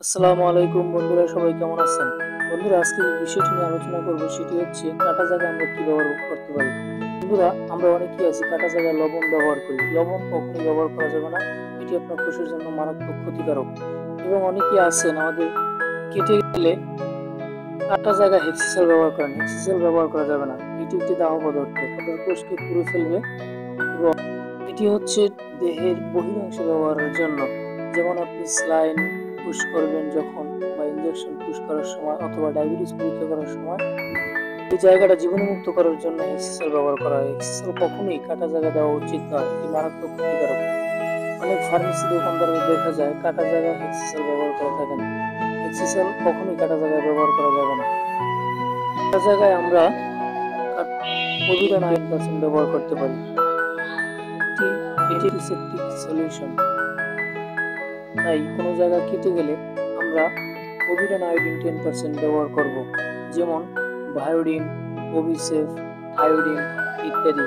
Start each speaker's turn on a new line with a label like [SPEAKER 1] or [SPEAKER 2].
[SPEAKER 1] আসসালামু আলাইকুম বন্ধুরা, সবাই কেমন আছেন? বন্ধুরা, আজকে যে বিষয়টি নিয়ে আলোচনা করব সেটি হচ্ছে কাটা জায়গা আমরা কি ব্যবহার করতে পারি। বন্ধুরা, আমরা অনেকেই আছি কাটা জায়গায় লবণ ব্যবহার করি। লবণ কখনোই ব্যবহার করা যাবে না, এটি আপনার কোষের জন্য মারাত্মক ক্ষতিকারক। এবং অনেকেই আছেন আমাদের কেটে গেলে কাটা জায়গায় হেক্সিসেল ব্যবহার করেন। হেক্সিসেল ব্যবহার করা যাবে না, এটি একটি দাহ পদার্থ, আপনার কোষকে পুড়ে ফেলবে। এবং এটি হচ্ছে দেহের বহিরাংশে ব্যবহারের জন্য, যেমন আপনি স্লাইন পুশ করবেন যখন, বা ইনজেকশন পুশ করার সময়, অথবা ডায়াবেটিস পরীক্ষা করার সময় এই জায়গাটা জীবাণুমুক্ত করার জন্য এক্সিসেল ব্যবহার করা হয়। এক্সিসেল কখনোই কাটা জায়গা দেওয়া উচিত নয়, এটি মারাত্মক ক্ষতিকারক। অনেক ফার্মেসি দোকানদারের দেখা যায় কাটা জায়গায় হেক্সিসেল ব্যবহার করে থাকেন। হেক্সিসেল কখনোই কাটা জায়গায় ব্যবহার করা যাবে না। কাটা জায়গায় আমরা পভিডন আয়ন ব্যবহার করতে পারি। এটি অ্যান্টিসেপটিক সলিউশন। তাই কোনো জায়গা কেটে গেলে আমরা পভিডন আয়োডিন 10% ব্যবহার করব, যেমন ভায়োডিন, ওবিসেফ, আয়োডিন ইত্যাদি।